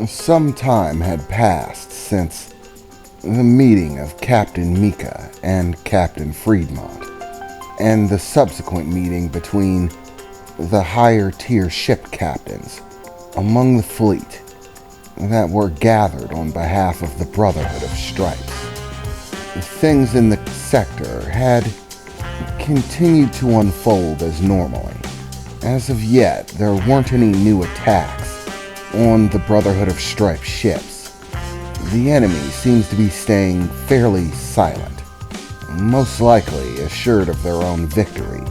Some time had passed since the meeting of Captain Mika and Captain Friedmont, and the subsequent meeting between the higher tier ship captains among the fleet that were gathered on behalf of the Brotherhood of Stripes. Things in the sector had continued to unfold as normally. As of yet, there weren't any new attacks on the Brotherhood of Stripes ships. The enemy seems to be staying fairly silent, most likely assured of their own victory,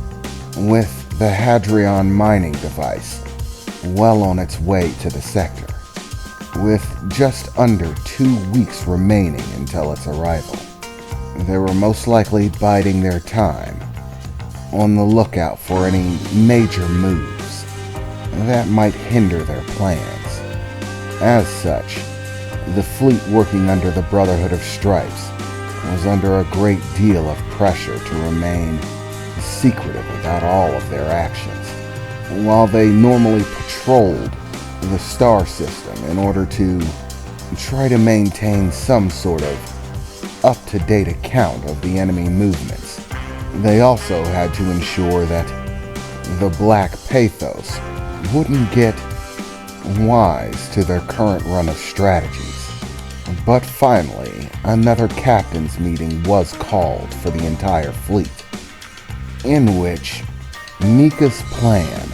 with the Hadrian mining device well on its way to the sector, with just under 2 weeks remaining until its arrival. They were most likely biding their time, on the lookout for any major moves that might hinder their plans. As such, the fleet working under the Brotherhood of Stripes was under a great deal of pressure to remain secretive about all of their actions, while they normally patrolled the star system in order to try to maintain some sort of up-to-date account of the enemy movements. They also had to ensure that the Black Pathos wouldn't get wise to their current run of strategies. But finally, another captain's meeting was called for the entire fleet, in which Mika's plan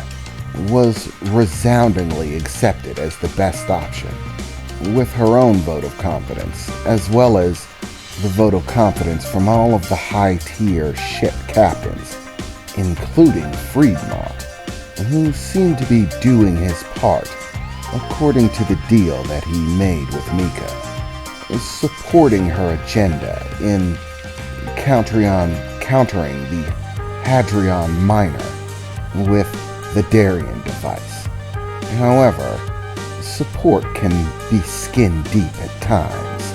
was resoundingly accepted as the best option, with her own vote of confidence, as well as the vote of confidence from all of the high-tier ship captains, including Friedmont, who seemed to be doing his part according to the deal that he made with Mika, supporting her agenda in countering the Hadrian Minor with the Darien device. However, support can be skin deep at times,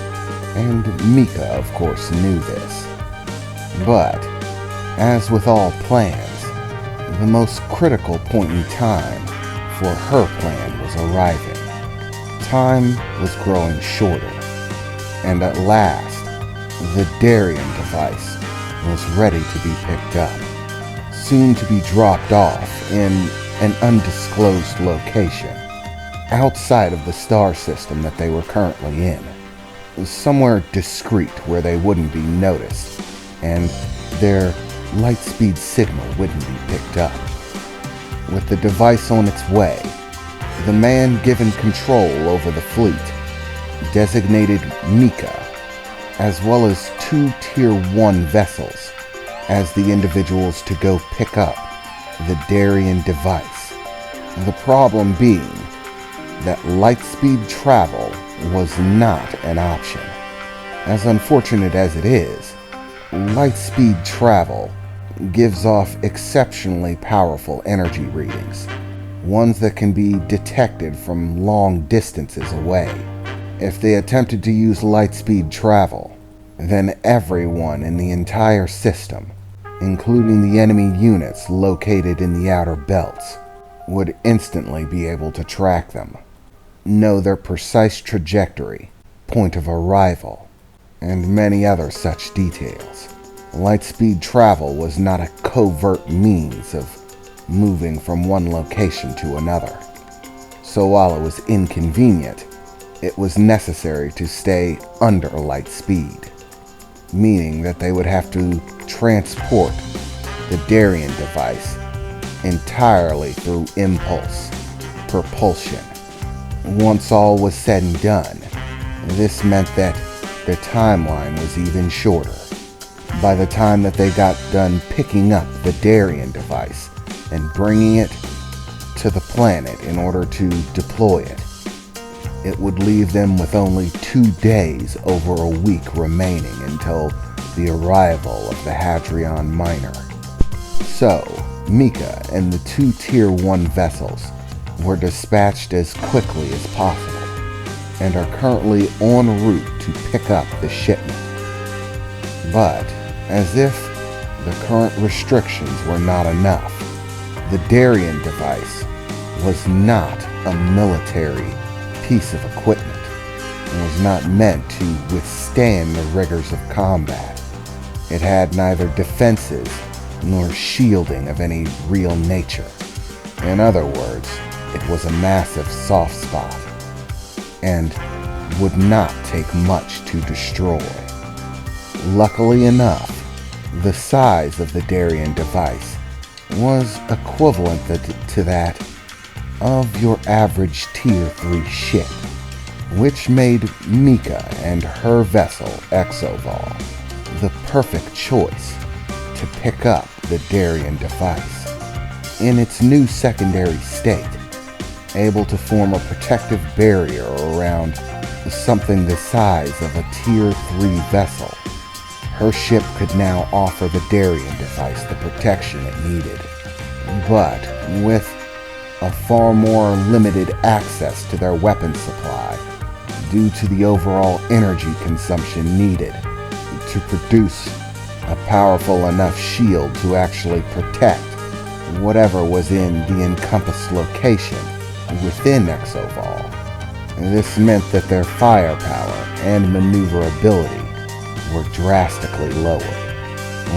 and Mika, of course, knew this. But, as with all plans, the most critical point in time for her plan was arriving. Time was growing shorter, and at last, the Darien device was ready to be picked up, soon to be dropped off in an undisclosed location, outside of the star system that they were currently in. Somewhere discreet where they wouldn't be noticed, and their light-speed signal wouldn't be picked up. With the device on its way, the man given control over the fleet designated Mika, as well as 2 Tier 1 vessels, as the individuals to go pick up the Darien device. The problem being that light-speed travel was not an option. As unfortunate as it is, light-speed travel gives off exceptionally powerful energy readings, ones that can be detected from long distances away. If they attempted to use light-speed travel, then everyone in the entire system, including the enemy units located in the outer belts, would instantly be able to track them, know their precise trajectory, point of arrival, and many other such details. Light-speed travel was not a covert means of moving from one location to another. So while it was inconvenient, it was necessary to stay under light speed, meaning that they would have to transport the Darien device entirely through impulse, propulsion. Once all was said and done, this meant that their timeline was even shorter. By the time that they got done picking up the Darien device and bringing it to the planet in order to deploy it, it would leave them with only 2 days over a week remaining until the arrival of the Hadrian Minor. So, Mika and the 2 Tier 1 vessels were dispatched as quickly as possible and are currently en route to pick up the shipment. But, as if the current restrictions were not enough, the Darien device was not a military piece of equipment and was not meant to withstand the rigors of combat. It had neither defenses nor shielding of any real nature. In other words, it was a massive soft spot and would not take much to destroy. Luckily enough, the size of the Darien device was equivalent to that of your average Tier 3 ship, which made Mika and her vessel, Exovol, the perfect choice to pick up the Darien device. In its new secondary state, able to form a protective barrier around something the size of a Tier 3 vessel, her ship could now offer the Darien device the protection it needed, but with a far more limited access to their weapon supply due to the overall energy consumption needed to produce a powerful enough shield to actually protect whatever was in the encompassed location within Exovol. This meant that their firepower and maneuverability were drastically lowered,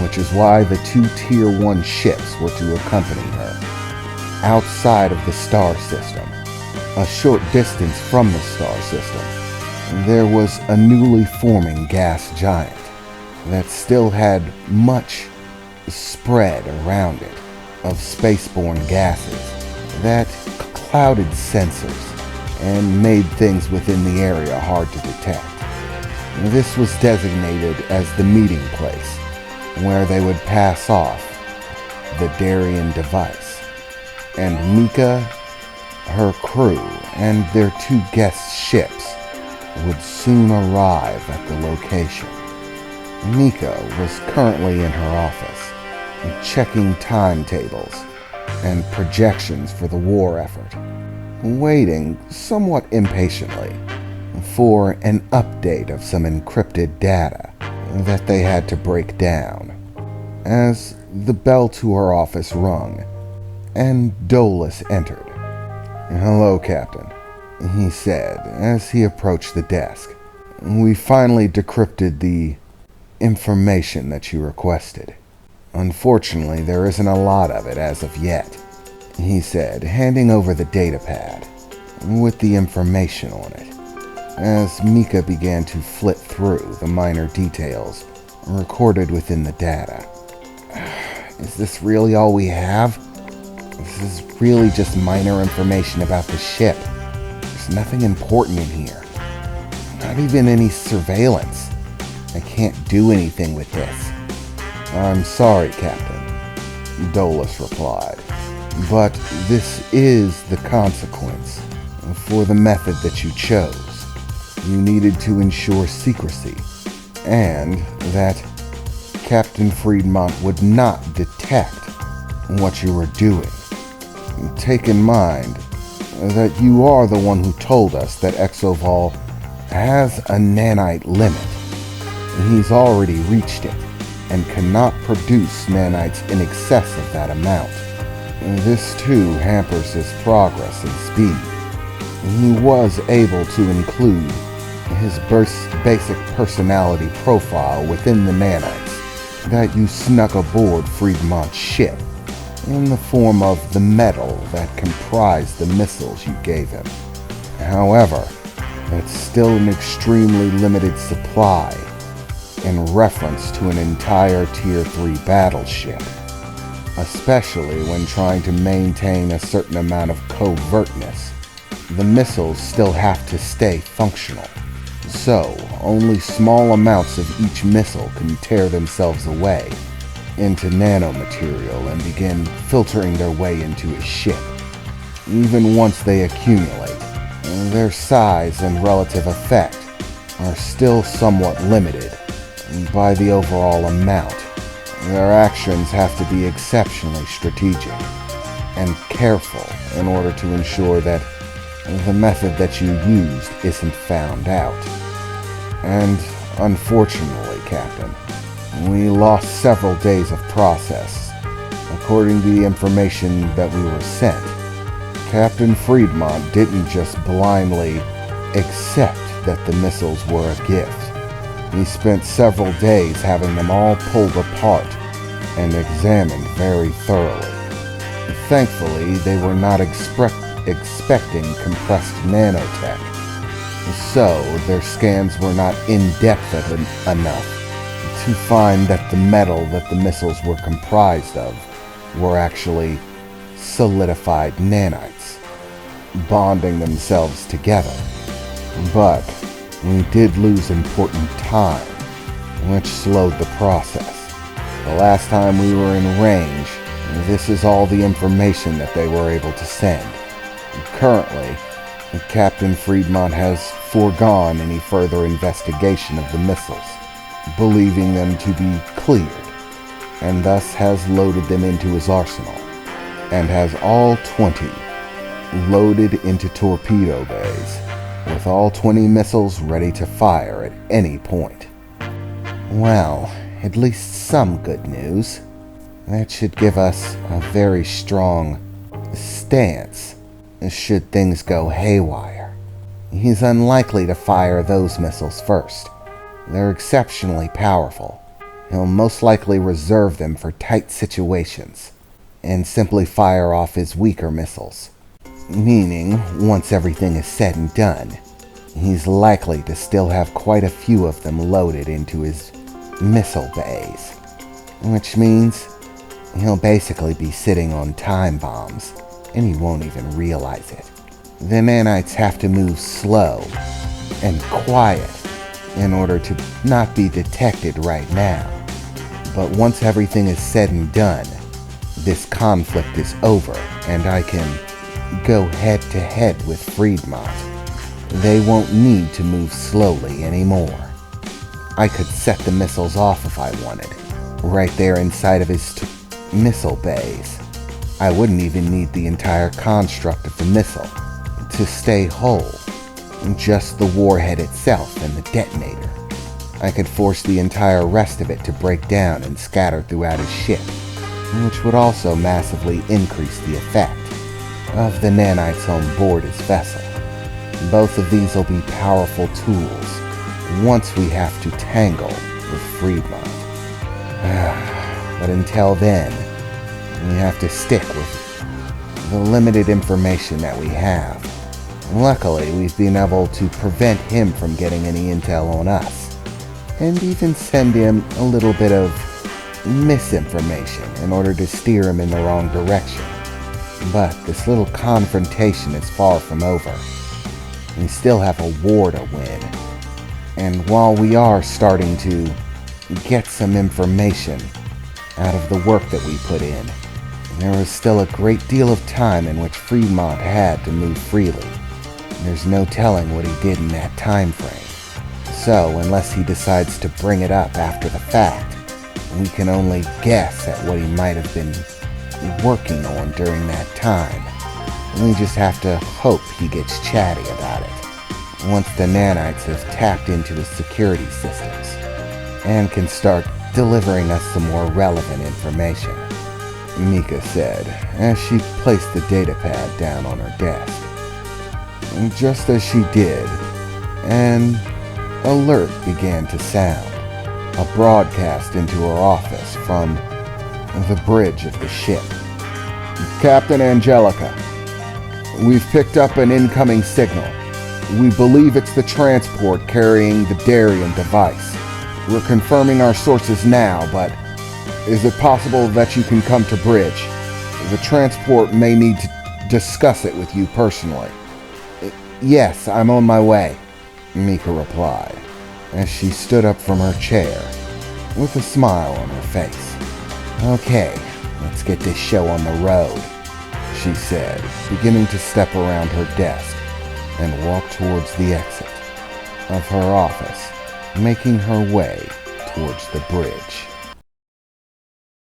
which is why the 2 Tier 1 ships were to accompany her. Outside of the star system, a short distance from the star system, there was a newly forming gas giant that still had much spread around it of spaceborne gases that clouded sensors and made things within the area hard to detect. This was designated as the meeting place where they would pass off the Darien device, and Mika, her crew, and their 2 guest ships would soon arrive at the location. Mika was currently in her office, checking timetables and projections for the war effort, waiting somewhat impatiently for an update of some encrypted data that they had to break down, as the bell to her office rung and Dolus entered. "Hello, Captain," he said as he approached the desk. "We finally decrypted the information that you requested. Unfortunately, there isn't a lot of it as of yet," he said, handing over the datapad with the information on it, as Mika began to flit through the minor details recorded within the data. "Is this really all we have? This is really just minor information about the ship. There's nothing important in here. Not even any surveillance. I can't do anything with this." "I'm sorry, Captain," Dolus replied, "but this is the consequence for the method that you chose. You needed to ensure secrecy, and that Captain Friedmont would not detect what you were doing. Take in mind that you are the one who told us that Exovol has a nanite limit. He's already reached it and cannot produce nanites in excess of that amount. This too hampers his progress and speed. He was able to include his basic personality profile within the nanites that you snuck aboard Friedmont's ship in the form of the metal that comprised the missiles you gave him. However, it's still an extremely limited supply in reference to an entire Tier 3 battleship, especially when trying to maintain a certain amount of covertness. The missiles still have to stay functional, so only small amounts of each missile can tear themselves away into nanomaterial and begin filtering their way into a ship. Even once they accumulate, their size and relative effect are still somewhat limited by the overall amount. Their actions have to be exceptionally strategic and careful in order to ensure that the method that you used isn't found out. And unfortunately, Captain, we lost several days of process. According to the information that we were sent, Captain Friedmont didn't just blindly except that the missiles were a gift. He spent several days having them all pulled apart and examined very thoroughly. Thankfully, they were not expecting compressed nanotech, so their scans were not in-depth enough to find that the metal that the missiles were comprised of were actually solidified nanites, bonding themselves together. But we did lose important time, which slowed the process. The last time we were in range, this is all the information that they were able to send. Currently, Captain Friedmont has foregone any further investigation of the missiles, believing them to be cleared, and thus has loaded them into his arsenal, and has all 20 loaded into torpedo bays, with all 20 missiles ready to fire at any point. Well, at least some good news. That should give us a very strong stance should things go haywire. He's unlikely to fire those missiles first. They're exceptionally powerful. He'll most likely reserve them for tight situations and simply fire off his weaker missiles. Meaning, once everything is said and done, he's likely to still have quite a few of them loaded into his missile bays. Which means he'll basically be sitting on time bombs, and he won't even realize it. The nanites have to move slow and quiet in order to not be detected right now. But once everything is said and done, this conflict is over, and I can go head to head with Friedmont. They won't need to move slowly anymore. I could set the missiles off if I wanted, right there inside of his missile bays. I wouldn't even need the entire construct of the missile to stay whole, just the warhead itself and the detonator. I could force the entire rest of it to break down and scatter throughout his ship, which would also massively increase the effect of the nanites on board his vessel. Both of these will be powerful tools once we have to tangle with Friedmont. But until then, we have to stick with the limited information that we have. Luckily, we've been able to prevent him from getting any intel on us, and even send him a little bit of misinformation in order to steer him in the wrong direction. But this little confrontation is far from over. We still have a war to win, and while we are starting to get some information out of the work that we put in, there was still a great deal of time in which Fremont had to move freely. There's no telling what he did in that time frame. So, unless he decides to bring it up after the fact, we can only guess at what he might have been working on during that time. We just have to hope he gets chatty about it once the nanites have tapped into his security systems and can start delivering us some more relevant information, Mika said as she placed the datapad down on her desk. And just as she did, an alert began to sound, a broadcast into her office from the bridge of the ship. Captain Angelica, we've picked up an incoming signal. We believe it's the transport carrying the Darien device. We're confirming our sources now, but is it possible that you can come to bridge? The transport may need to discuss it with you personally. Yes, I'm on my way, Mika replied, as she stood up from her chair with a smile on her face. Okay, let's get this show on the road, she said, beginning to step around her desk and walk towards the exit of her office, making her way towards the bridge.